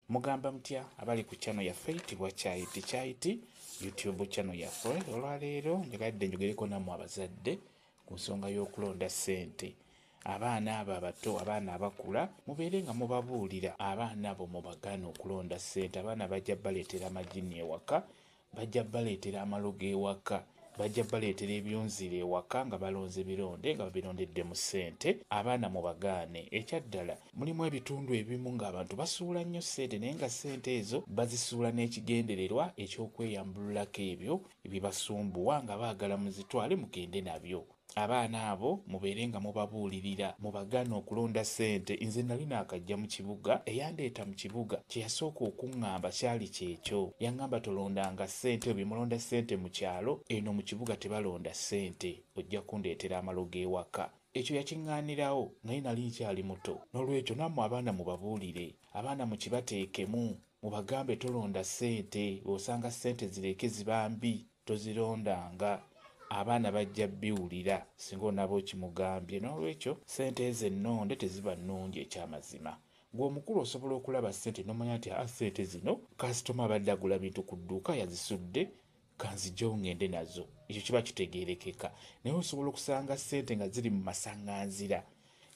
Mugamba mutya abali ku channel yaffe eyitibwa Kyayiti YouTube channel yaffe. Olwaleero njagadde njogereko nammwe abazadde ku nsonga y'okulonda ssente. Abaana abo abato, abaana abakula, mubeere nga mubabuulira abaana abo mubagaana okulonda ssente. Abaana bajja baleetera amagini ewaka, bajja baleetera amalogo ewaka, bajja baleetera ebyonzire ewaka nga balonze bironde nga babirondedde mu ssente. Abaana mubagaane. Ekyaddala mulimu ebitundu ebimu ng'abantu basuula nnyo ssente naye nga ssente ezo bazisuula n'ekigendererwa ekyokweyambululako ebyo ebibasumbuwa nga baagala muzitwale mugende nabyo. Abaana abo mubeere nga mubabuulirira mubagaana okulonda ssente. Nze nali naakajja mu kibuga, eyandeeta mu kibuga kye yasooka okuŋŋamba kyali kyekyo. Yaŋŋamba tolondanga ssente, bwe mulonda ssente mu kyalo, eno mu kibuga tebalonda ssente, ojja kundeetera amalogo ewaka. Ekyo yakiŋŋaanirawo naye nali nkyali muto. N'olwekyo nammwe abaana mubabuulire, abaana mukibateekemu, mubagambe tolonda ssente. Osanga ssente zireke ziba mbi, tozirondanga. Abaana bajja biwulira singa onaba okimugambye. N'olwekyo ssente ezo ennonde teziba nnungi ekyamazima. Gwe omukulu osobola okulaba ssente n'omanya nti ssente zino kasitoma abadde agula bintu ku dduuka yazisudde, kanzijjewo ngende nazo. Ekyo kiba kitegeerekeka. Naye osobola okusanga ssente nga ziri mu masaŋŋanzira,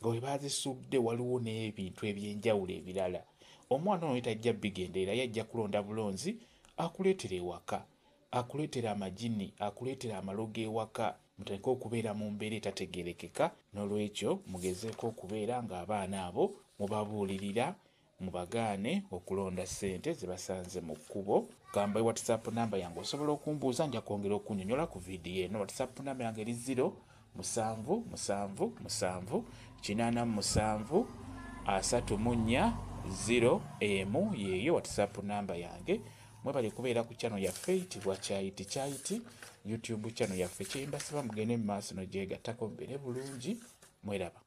nga bwe baazisudde waliwo n'ebintu eby'enjawulo ebirala. Omwana ono tajja bigenderera, yajja kulonda bulonzi akuleetera ewaka, akuleetera amagini, akuleetera amalogo ewaka, mutandike okubeera mu mbeera etategeerekeka. N'olwekyo mugezeeko okubeera ng'abaana abo mubabuulirira mubagaane okulonda ssente ze basanze mu kkubo. Gamba WhatsApp namba yange osobola okumbuuza, nja kwongera okunnyonnyola ku vidiyo eno. WhatsApp namba yange eri 07778734 yeeyo WhatsApp namba yange. Mwebale kubeera ku channel yaffe eyitibwa Kyayiti YouTube channel yaffe. Kye mbasaba mugende mu maaso n'ogyegattako mubeere bulungi. Mweraba.